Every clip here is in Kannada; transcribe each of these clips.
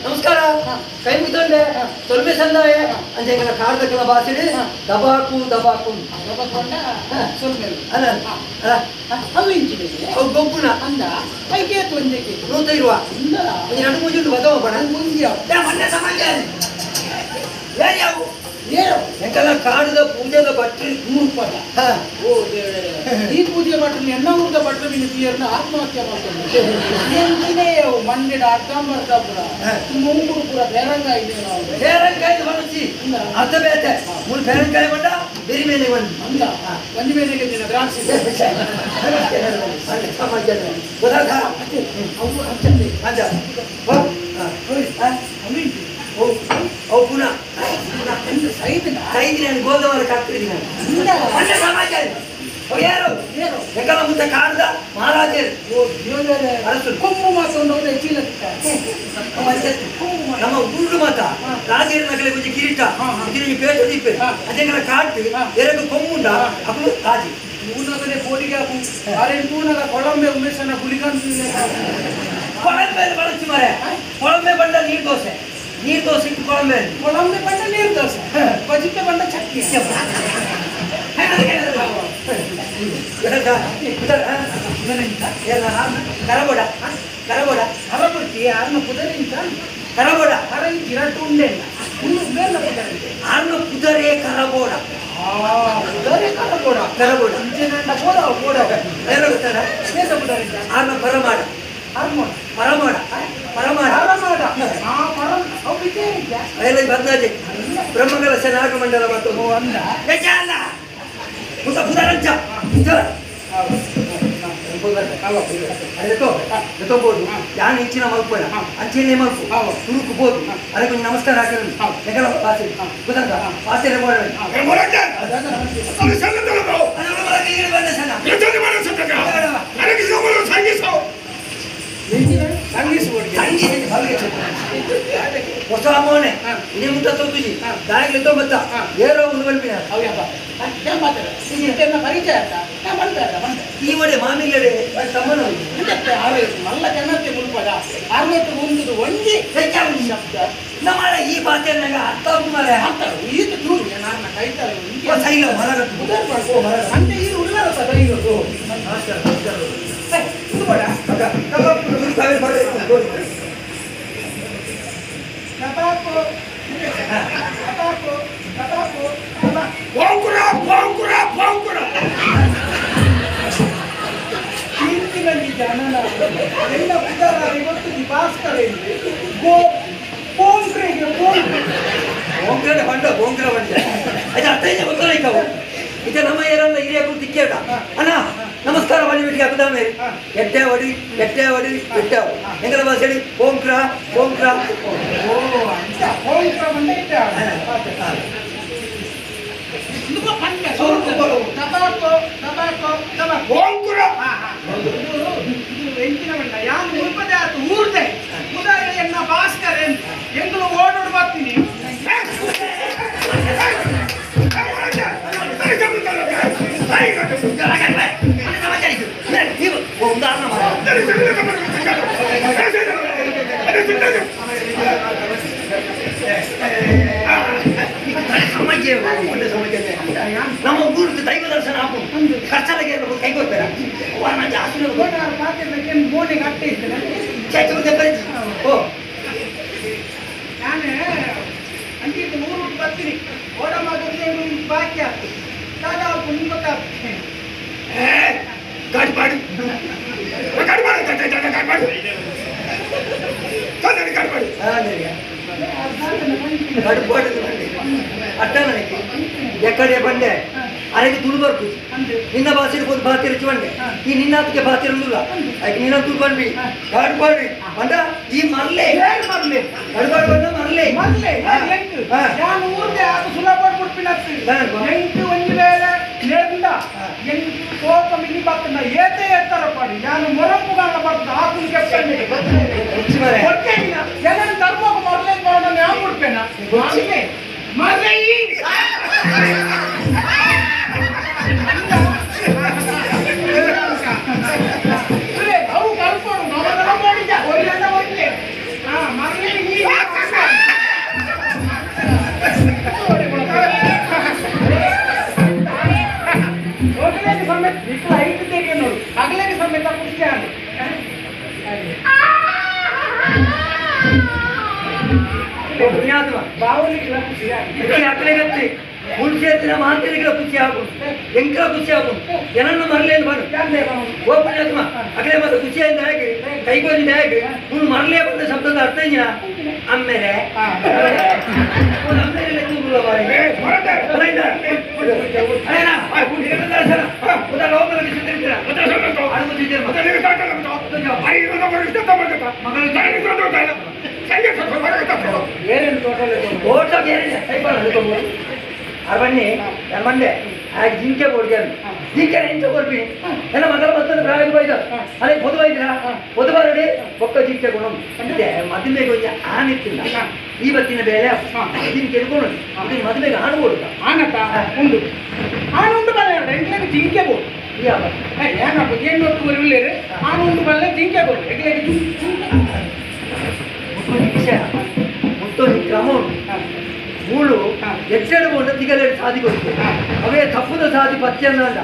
ನಮಸ್ಕಾರ ಕೈ ಮುಗಿದೊಂಡೆ ತೊಲ್ಮೆ ಸಂದಾಯ ಅಂಜೆಂಗಲ ಕಾಡ್ದಕ್ಕಲ ಭಾಷೆ ದಬಾಕು ದಬಾಕು ಗೊಬ್ಬುನ ಅಂದ ಕೈಗೆ ತೊಂದೆಗೆ ನೂತ ಇರುವ ಎರಡು ಮೂಜುಂಡು ಬದವ ಬಣ ಮುಂದಿಯ ಮೊನ್ನೆ ಸಮಾಜ ಯಾರು ಎಂಕಲ್ಲ ಕಾಡದ ಪೂಜೆದ ಭಟ್ರಿ 3 ರೂಪಾಯಿ ಓ ಈ ಪೂಜೆ ಭಟ್ರಿ ಎನ್ನ ಊರದ ಭಟ್ರು ನಿನ್ನ ತೀರ್ನ ಆತ್ಮಹತ್ಯೆ ಮಾಡ್ಕೊಂಡು ಮಂಡ್ಯದ ಅರ್ಧಂಬರ್ಧಪುರ ಮುಂಗುರುಪುರ ಬೇರಂಗಾಯಿ ಇದೆ ನಾವು ಬೇರಂಗಾಯಿ ಬರುತ್ತಿ ಅರ್ಧ ಬೇತೆ ಮೂರು ಬೇರಂಗಾಯಿ ಬಂದ ಬೇರೆ ಮೇಲೆ ಬಂದು ಅಂದ ಒಂದು ಮೇಲೆಗೆ ನಿನ್ನ ದ್ರಾಕ್ಷಿ ಸಮಾಜ ಗೊತ್ತಾಗ ಅವು ಹಚ್ಚಂದೆ ಅಂದ ಅವು ಪುನಃ ಸೈದಿನ ಗೋದವರ ಕಾಕ್ತಿದ್ದೀನಿ ನಾನು ಸಮಾಜ ಯಾರು ಹೆಗಲ ಮುತ್ತ ಕಾಡ್ದ ಮಹಾರಾಜರು ಕೊಂಬು ಮಾತೊಂದು ಹೆಚ್ಚಿಲ್ಲ ನಮ್ಮ ಉರುಡು ಮಾತ ರಾಜೇರ ನಗಲೆ ಗುಜಿ ಕಿರೀಟ ಇದರಿಗೆ ಪೇಟ ದೀಪೆ ಅದೆಂಗಲ ಕಾಡ್ತಿ ಎರಡು ಕೊಂಬುಂಡ ಅಪ್ಪು ರಾಜಿ ಮೂನಗಲೆ ಕೋಡಿಗೆ ಅಪ್ಪು ಅರೆ ಮೂನಗ ಕೊಳಂಬೆ ಉಮೇಶನ ಗುಲಿಗಂತ ಕೊಳಂಬೆ ಬಳಸಿ ಮರೆ ಕೊಳಂಬೆ ಬಂದ ನೀರು ದೋಸೆ ಕೊಳಂಬೆ ಬಂದ ನೀರು ದೋಸೆ ಬಜಿಕೆ ಬಂದ ಚಟ್ನಿ ಕರಬೋಡ ಕರೈತಿ ಯಾರನ್ನ ಕುದುರೆ ಕರಬೋಡ ಕರೈತಿ ಎರಡು ಉಂಡೆ ಬೇರೆ ಕುದುರೆ ಆರ್ನ ಕುದುರೆ ಕರಬೋಡ ಕುದುರೆ ಕರಬೋಡ ಕರಬೋಡ ಬೋಡ ಬೋಡ ಎಲ್ಲ ಗೊತ್ತಾರ ಬೇಸ ಕುದುರೆ ಆರ್ನ ಪರಮಾಡ ಪರಮಾಡ ಪರಮಾಡ ಎಲ್ಲ ಬಂದಾಜೆ ಬ್ರಹ್ಮಗಳ ನಾಗ ಮಂಡಲ ಮತ್ತು ಪುದರಂಚ ಎತ್ತಬಹುದು ಯಾನ್ ಹೆಚ್ಚಿನ ಮಲ್ಪೋಣ ಅಂಚೆನೆ ಮಲ್ಪು ತುರುಕುಬೋದು ಅದಕ್ಕೆ ನಮಸ್ಕಾರ ಹಾಕಿದ್ರು ನೆಗಲ ಪಾಸೆ ಗೊತ್ತಂತ ಪಾಸೆ ಹೊಸ ಮೋನೆ ಇದೇ ಮುಟ್ಟ ತುಜಿ ದಾಯಿಗೆ ತೊಂಬತ್ತ ಏರೋ ಒಂದು ಬಲ್ಪಿನ ಪರಿಚಯ ಈ ಒಡೆ ಮಾಮಿಲ್ಲಡೆ ತಮ್ಮನ ಮಲ್ಲ ಜನತೆ ಮುಲ್ಪದ ಅರವತ್ತು ಮುಂದುದು ಒಂಜಿ ಶಬ್ದ ನಮ್ಮಳ ಈ ಪಾತ್ರೆನಾಗ ಅರ್ಥ ಮರೆ ಈತ ದೂರ ನನ್ನ ಕೈತಾರೆ ಸೈಲ ಹೊರಗ ಅಂದ್ರೆ ಈ ಉಳ್ಳಾರ ಸದೈದು ಬೇಡ ಇಂಚಿನಲ್ಲಿ ಜನನ ಎಲ್ಲ ಪುಟಾರ ಇವತ್ತು ಭಾಸ್ಕರ ಪೋಂಕ್ರೆಗೆ ಬೋಂಕ್ರೆ ಬಂಡ ಬೋಂಕ್ರೆ ಬಂಡ ಅದು ಅರ್ಥ ಇದೆ ಗೊತ್ತಾಯ್ತವು ಇದು ನಮ್ಮ ಏರಲ್ಲ ಹಿರಿಯ ಕುರಿತು ಕೇಳ ಅಣ್ಣ ನಮಸ್ಕಾರ ಬಂದ್ಬಿಟ್ಟು ಹಬ್ಬದ ಮೇಲೆ ಎಟ್ಟೆ ಹೊಡಿ ಬಿಟ್ಟವು ಹೆಂಗಲ ಬಾಸಡಿ ಓಂಕ್ರ ಓಂಕ್ರ ಊರ್ದೆ ಉದಾಹರಣೆಯನ್ನ ಭಾಸ್ಕರ್ ಎಂಗಳು ಓಡೋಡು ಬರ್ತೀನಿ ನಮ್ಮ ಊರು ದೈವ ದರ್ಶನ ಹಾಕು ಖರ್ಚಾಲಾಗಿ ಕೈಗೊಳ್ತಾರೆ ಬೋರ್ಡಿಗೆ ಅಟ್ಟೆ ಇದ್ದೇನೆ ಓ ನಾನು ಅಂಟಿಟ್ಟು ಊರು ಬರ್ತೀನಿ ಓಡ ಮಾಡೋದು ಬಾಕಿ ಆಗ್ತದೆ ಸಾಕು ನಿಮ್ಗೆ ಗೊತ್ತಾಗ್ತದೆ ಗಾಡಿ ಮಾಡಿ ಅಟ್ಟನಕ್ಕೆ ಎಕ್ಕಡೆ ಬಂಡೆ ಅರೆಗೆ ತುಳು ಬರ್ಕು ನಿನ್ನ ಭಾಷೆ ಭಾತಿ ರುಚಿ ಬಂಡೆ ಈ ನಿನ್ನಕ್ಕೆ ಭಾತಿ ಇರುವುದಿಲ್ಲ ಅದಕ್ಕೆ ನಿನ್ನ ತುಳು ಬಂದ್ವಿ ಕಾಡ್ಬಾಡ್ರಿ ಅಂದ ಈ ಮರ್ಲೆ ಕಡ್ಬಾಡ್ ಬಂದ ಮರ್ಲೆ ನಾನು ಊರಿಗೆ ಅದು ಸುಲಭ ಕೊಡ್ತೀನಿ ಎಂಟು ಒಂದು ವೇಳೆ ನೆಂದ ಎಂಟು ಕೋಪ ಮಿನಿ ಬರ್ತದ ಏತೆ ಎತ್ತರ ಪಡಿ ನಾನು ಮೊರಪ್ಪುಗಾಲ ಬರ್ತದ ಆಕುಲ್ ಕೆಪ್ಪಣ್ಣೆ ಜನ ಧರ್ಮಕ್ಕೆ ಮರ್ಲೆ ಮಾಡೋಣ ಯಾವ ಕೊಡ್ತೇನ ಮರ್ಲೆ ಅವು ಕಲ್ಕೊಂಡು ನಾವೆಲ್ಲ ಮಾಡಿದ್ದ ಒಳ್ಳೆಲ್ಲ ಹೋಗ್ಲಿ ಮರ್ಲೆ ಸಮೇತ ಐದು ತೆಗೆ ನೋಡು ಹಗಲಿಗೆ ಸಮೇತ ಖುಷಿ ಆಗಿ ಬಾವುಲಿಗೆಲ್ಲ ಖುಷಿ ಆಗಿ ಮುನ್ಸೇತಿನ ಮಾತಿರಿಗಳ ಖುಷಿ ಆಗು ಎಂಕಲ ಖುಷಿ ಆಗು ಜನನ್ನ ಮರಲೇನು ಬರು ಓ ಪುಣ್ಯಾತ್ಮ ಅಗಲೇ ಮತ್ತೆ ಖುಷಿಯಿಂದ ಹೇಗೆ ಕೈಗೊಂಡಿದ್ದ ಹೇಗೆ ನೀನು ಮರಲೇ ಬಂದ ಶಬ್ದದ ಅರ್ಥ ಇದೆಯಾ ಆಮೇಲೆ ಬನ್ನಿ ಮಂಡೆ ಜಿಂಕೆ ಕೊಡ್ತೇನೆ ಜಿಂಕೆ ಎಂತ ಕೊಡ್ತೀನಿ ಎಲ್ಲ ಮಗಳ ಮತ್ತೊಂದು ಪ್ರಾಯ ಬೈದ ಅದೇ పొదువైదిరా పొదువారడి ఒక్క జింకే గుణం అంటే మధ్యమేగ ఆనెత్తింద ಇವತ್ತಿನ ಬೇಳೆ ಇದನ್ನು ಕೆಡ್ಕೊಂಡು ಇದನ್ನು ಮದುವೆಗೆ ಆಣಬಹುದು ಆನತ ಉಂಡು ಆನುಂಡು ಬಲ್ಲ ಎಂಗ್ಲೆಗೆ ಜಿಂಕೆ ಬೋದು ಏನಪ್ಪ ಏನು ಹೊತ್ತು ಬರಲಿಲ್ಲ ಆನುಂಡು ಬಲ್ಲ ಜಿಂಕೆ ಬೋದು ಎಂಗ್ಲೆಗೆ ಮುತ್ತೊಂದು ಕ್ರಮ ಉಂಟು ಮೂಳು ಎಚ್ಚೆಡು ಬೋಂಡ ತಿಗಲೆಡು ಸಾದಿ ಕೊಡ್ತು ಅವೇ ತಪ್ಪುದ ಸಾದಿ ಪತ್ಯನ್ನ ಅಂದ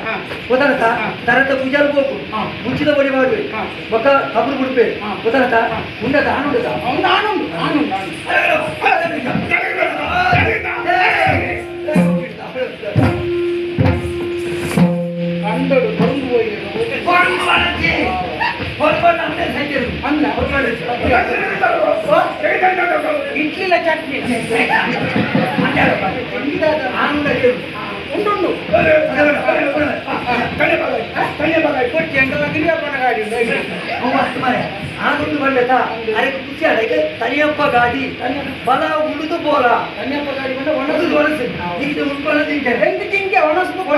ಗೊತ್ತಾಗತ್ತ ತರತ ಪೂಜಾಲು ಹೋಗು ಮುಂಚಿದ ಬಡಿ ಮಾಡ್ಬೇಕು ಒಕ್ಕ ಕಬ್ರು ಬಿಡ್ಬೇಕು ಗೊತ್ತಾಗತ್ತ ಉಂಡದ ಆನುಂಡದ ಕಂಡಳು ಬಂದು ಹೋಗಿ ಇಡ್ಲಿಲ್ಲ ಚಟ್ನಿ ಉಂಟುಂಡು ಕೊಟ್ಟು ಎಂಟು ಗಾಡಿ ಆಗುಂಡು ಬಂಡತ ಅದಕ್ಕೆ ಖುಷಿ ಅದಕ್ಕೆ ತನಿಯಪ್ಪ ಗಾಡಿ ಬಲ ಉಳಿದು ಬೋಲ ತನಿಯಪ್ಪ ಗಾಡಿ ಬಂದ ಒಣಸು ಒಣಸು ಈಗ ಉಳ್ಕೊಳ್ಳೋದು ಹೆಂಗೆ ತಿಂಗೆ ಒಣಸ್ಬೇಕು